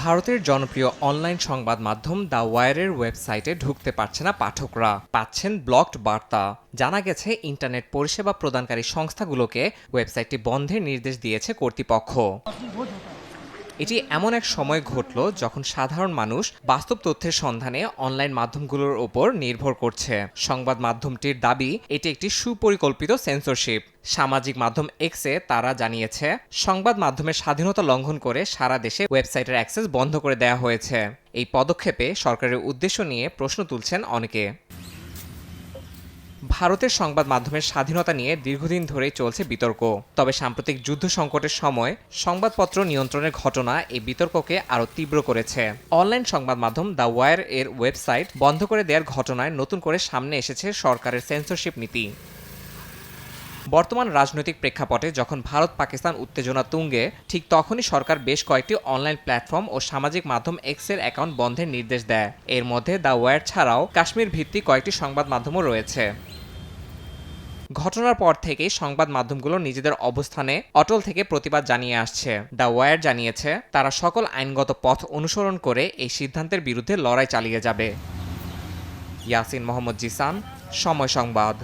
ভারতের জনপ্রিয় অনলাইন সংবাদ মাধ্যম দ্য ওয়ারের ওয়েবসাইটে ঢুকতে পারছে না পাঠকরা, পাচ্ছেন ব্লকড বার্তা। জানা গেছে, ইন্টারনেট পরিষেবা প্রদানকারী সংস্থাগুলোকে ওয়েবসাইটটি বন্ধের নির্দেশ দিয়েছে কর্তৃপক্ষ। এটি এমন এক সময় ঘটল যখন সাধারণ মানুষ বাস্তব তথ্যের সন্ধানে অনলাইন মাধ্যমগুলোর ওপর নির্ভর করছে। সংবাদ মাধ্যমটির দাবি, এটি একটি সুপরিকল্পিত সেন্সরশিপ। সামাজিক মাধ্যম এক্সে তারা জানিয়েছে, সংবাদ মাধ্যমের স্বাধীনতা লঙ্ঘন করে সারা দেশে ওয়েবসাইটের অ্যাক্সেস বন্ধ করে দেওয়া হয়েছে। এই পদক্ষেপে সরকারের উদ্দেশ্য নিয়ে প্রশ্ন তুলছেন অনেকে। ভারতের সংবাদ মাধ্যমের স্বাধীনতা নিয়ে দীর্ঘদিন ধরেই চলছে বিতর্ক। তবে সাম্প্রতিক যুদ্ধ সংকটের সময় সংবাদপত্র নিয়ন্ত্রণের ঘটনা এই বিতর্ককে আরও তীব্র করেছে। অনলাইন সংবাদ মাধ্যম দ্য ওয়ার এর ওয়েবসাইট বন্ধ করে দেওয়ার ঘটনায় নতুন করে সামনে এসেছে সরকারের সেন্সরশিপ নীতি। বর্তমান রাজনৈতিক প্রেক্ষাপটে যখন ভারত পাকিস্তান উত্তেজনা তুঙ্গে, ঠিক তখনই সরকার বেশ কয়েকটি অনলাইন প্ল্যাটফর্ম ও সামাজিক মাধ্যম এক্সের অ্যাকাউন্ট বন্ধের নির্দেশ দেয়। এর মধ্যে দ্য ওয়ার ছাড়াও কাশ্মীর ভিত্তিক কয়েকটি সংবাদ মাধ্যমও রয়েছে। ঘটনার পর থেকেই সংবাদ মাধ্যমগুলো নিজেদের অবস্থানে অটল থেকে প্রতিবাদ জানিয়ে আসছে। দ্য ওয়ার জানিয়েছে, তারা সকল আইনগত পথ অনুসরণ করে এই সিদ্ধান্তের বিরুদ্ধে লড়াই চালিয়ে যাবে। ইয়াসিন মোহাম্মদ জিসান, সময় সংবাদ।